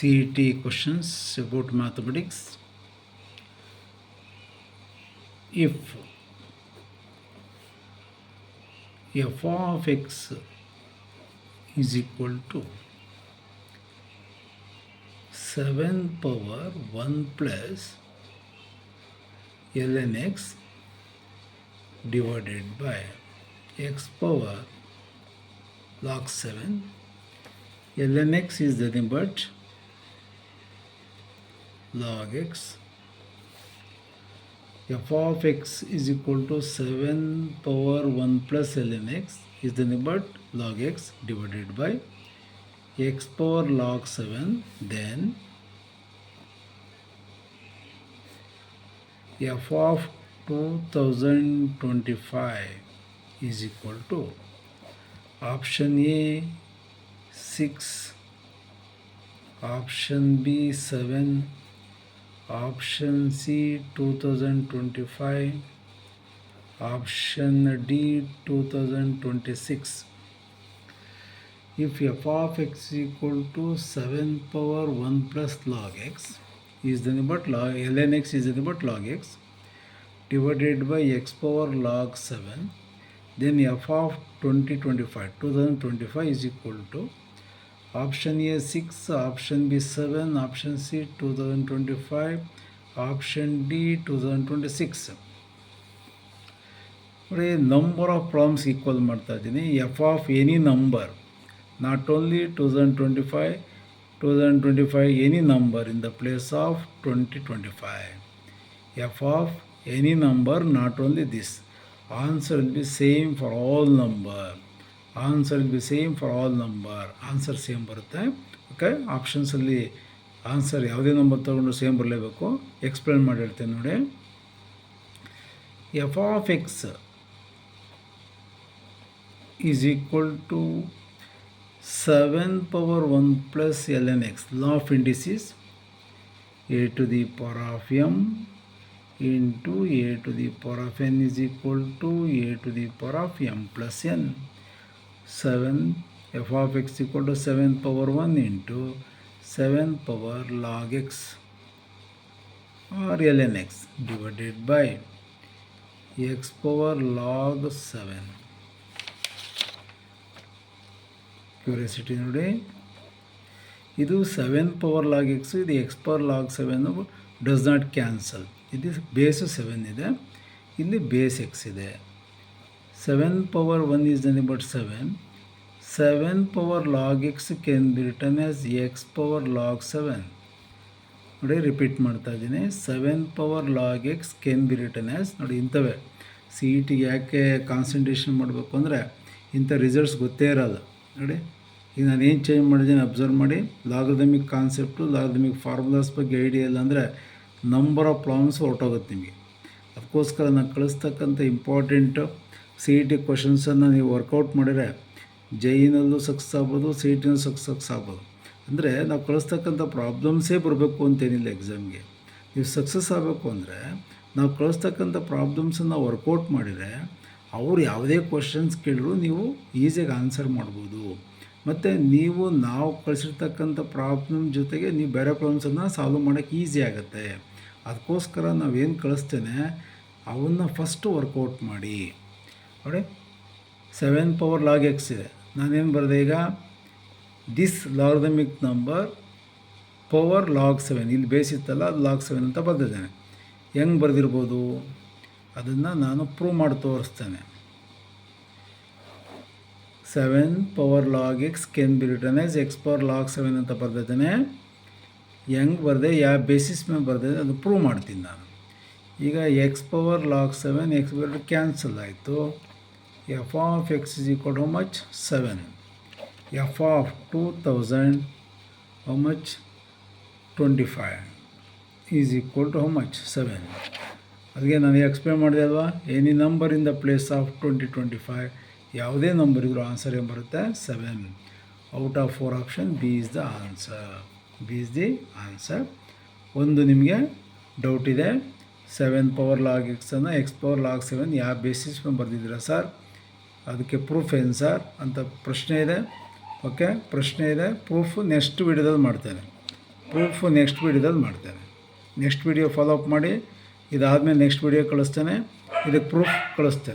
CET questions about mathematics. If f of x is equal to 7 power 1 plus ln x divided by x power log 7, ln x is nothing but log x. F of x is equal to 7 power 1 plus ln x is nothing but log x divided by x power log 7, then f of 2025 is equal to option A 6, option B 7, option C 2025, option D 2026. If f of x is equal to 7 power 1 plus log x is nothing but log ln x is nothing but log x divided by x power log 7, then f of 2025 is equal to option A 6, option B 7, option C 2025, option D 2026. Number of problems equal ಮಾಡ್ತಾ ಇದ್ದೀನಿ. f of any number, not only 2025, any number in the place of 2025. f of any number, not only this. Answer will be same for all number. Answer same ಬರುತ್ತೆ. Okay, ಆಪ್ಷನ್ಸಲ್ಲಿ answer ಯಾವುದೇ number ತೊಗೊಂಡು same ಬರಲೇಬೇಕು. Explain ಮಾಡಿ ಹೇಳ್ತೇನೆ ನೋಡಿ. F of X is equal to 7 power 1 plus ln x. Law of indices, a to the power of m into a to the power of n is equal to a to the power of m plus n. 7 f of x equal to 7 power 1 into 7 power log x or ln x divided by x power log 7. Curiosity ನೋಡಿ, ಇದು 7 power log x, ಇದು X power log 7 does not cancel. ಇದು ಬೇಸು 7 ಇದೆ, ಇಲ್ಲಿ base X ಇದೆ. 7 power 1 is nothing but 7 power log X can be return as X power log 7. ನೋಡಿ, repeat ಮಾಡ್ತಾ ಇದ್ದೀನಿ. 7 power log X can be return as. ನೋಡಿ, ಇಂಥವೇ C E ಟಿಗೆ ಯಾಕೆ ಕಾನ್ಸಂಟ್ರೇಷನ್ ಮಾಡಬೇಕು ಅಂದರೆ ಇಂಥ ರಿಸಲ್ಟ್ಸ್ ಗೊತ್ತೇ ಇರೋಲ್ಲ. ನೋಡಿ, ಈಗ ನಾನು ಏನು ಚೇಂಜ್ ಮಾಡಿದ್ದೀನಿ ಅಬ್ಸರ್ವ್ ಮಾಡಿ. ಲಾಗರಿಥಮಿಕ್ ಕಾನ್ಸೆಪ್ಟು, ಲಾಗರಿಥಮಿಕ್ ಫಾರ್ಮುಲಾಸ್ ಬಗ್ಗೆ ಐಡಿಯಾ ಇಲ್ಲ ಅಂದರೆ ನಂಬರ್ ಆಫ್ ಪ್ರಾಬ್ಲಮ್ಸ್ ಹೊರಟೋಗುತ್ತೆ ನಿಮಗೆ. ಅದಕ್ಕೋಸ್ಕರ ನಾನು ಕಳಿಸ್ತಕ್ಕಂಥ ಇಂಪಾರ್ಟೆಂಟು ಸಿ ಇ ಟಿ ಕ್ವಶನ್ಸನ್ನು ನೀವು ವರ್ಕೌಟ್ ಮಾಡಿದರೆ ಜೈನಲ್ಲೂ ಸಕ್ಸಸ್ ಆಗ್ಬೋದು, ಸಿ ಇ ಟಿನಲ್ಲೂ ಸಕ್ಸಸ್ ಆಗ್ಬೋದು. ಅಂದರೆ ನಾವು ಕಳಿಸ್ತಕ್ಕಂಥ ಪ್ರಾಬ್ಲಮ್ಸೇ ಬರಬೇಕು ಅಂತೇನಿಲ್ಲ ಎಕ್ಸಾಮ್ಗೆ. ನೀವು ಸಕ್ಸಸ್ ಆಗಬೇಕು ಅಂದರೆ ನಾವು ಕಳಿಸ್ತಕ್ಕಂಥ ಪ್ರಾಬ್ಲಮ್ಸನ್ನು ವರ್ಕೌಟ್ ಮಾಡಿದರೆ ಅವ್ರು ಯಾವುದೇ ಕ್ವಶನ್ಸ್ ಕೇಳಿದ್ರು ನೀವು ಈಸಿಯಾಗಿ ಆನ್ಸರ್ ಮಾಡ್ಬೋದು. ಮತ್ತು ನಾವು ಕಳಿಸಿರ್ತಕ್ಕಂಥ ಪ್ರಾಬ್ಲಮ್ ಜೊತೆಗೆ ನೀವು ಬೇರೆ ಪ್ರಾಬ್ಲಮ್ಸನ್ನು ಸಾಲ್ವ್ ಮಾಡೋಕ್ಕೆ ಈಸಿ ಆಗುತ್ತೆ. ಅದಕ್ಕೋಸ್ಕರ ನಾವೇನು ಕಳಿಸ್ತೇನೆ ಅವನ್ನ ಫಸ್ಟು ವರ್ಕೌಟ್ ಮಾಡಿ. ನೋಡಿ, 7 ಪವರ್ ಲಾಗ್ ಎಕ್ಸ್ ಇದೆ. ನಾನೇನು ಬರೆದೆ ಈಗ, this logarithmic number power log 7, ಇಲ್ಲಿ ಬೇಸಿತ್ತಲ್ಲ ಅದು ಲಾಗ್ 7 ಅಂತ ಬರೆದಿದ್ದೇನೆ. ಹೆಂಗೆ ಬರೆದಿರ್ಬೋದು ಅದನ್ನು ನಾನು ಪ್ರೂವ್ ಮಾಡಿ ತೋರಿಸ್ತೇನೆ. 7 power log X can be return as X power log 7 ಅಂತ ಬರೆದಿದ್ದೇನೆ. ಹೆಂಗೆ ಬರೆದೆ, ಯಾವ ಬೇಸಿಸ್ ಮೇಲೆ ಬರೆದಿದೆ ಅದು ಪ್ರೂವ್ ಮಾಡ್ತೀನಿ ನಾನು. ಈಗ ಎಕ್ಸ್ ಪವರ್ ಲಾಗ್ 7 ಎಕ್ಸ್ ಬರೆದು ಕ್ಯಾನ್ಸಲ್ ಆಯಿತು. F of X is equal to how much 7. F of 2000 how much 25 is equal to how much 7. ಅದಕ್ಕೆ ನಾನು ಎಕ್ಸ್ಪ್ಲೇನ್ ಮಾಡಿದೆ ಅಲ್ವಾ, any number in the place of 2025, ಯಾವುದೇ ನಂಬರ್ ಇದ್ದರೂ ಆನ್ಸರ್ ಏನು ಬರುತ್ತೆ 7. Out of 4 option B is the answer. ಒಂದು ನಿಮಗೆ ಡೌಟ್ ಇದೆ, 7 ಪವರ್ ಲಾಗ್ ಎಕ್ಸನ್ನು ಎಕ್ಸ್ ಪವರ್ ಲಾಗ್ 7 ಯಾವ ಬೇಸಿಸ್ ಮೇಲೆ ಬರೆದಿದ್ದೀರಾ ಸರ್, ಅದಕ್ಕೆ ಪ್ರೂಫ್ ಏನು ಸರ್ ಅಂತ ಪ್ರಶ್ನೆ ಇದೆ. ಓಕೆ, ಪ್ರಶ್ನೆ ಇದೆ, ಪ್ರೂಫ್ ನೆಕ್ಸ್ಟ್ ವಿಡಿಯೋದಲ್ಲಿ ಮಾಡ್ತೇನೆ. ಪ್ರೂಫ್ ನೆಕ್ಸ್ಟ್ ವೀಡಿಯೋದಲ್ಲಿ ಮಾಡ್ತೇನೆ. ನೆಕ್ಸ್ಟ್ ವೀಡಿಯೋ ಫಾಲೋ ಅಪ್ ಮಾಡಿ. ಇದಾದಮೇಲೆ ನೆಕ್ಸ್ಟ್ ವೀಡಿಯೋ ಕಳಿಸ್ತೇನೆ. ಇದಕ್ಕೆ ಪ್ರೂಫ್ ಕಳಿಸ್ತೇನೆ.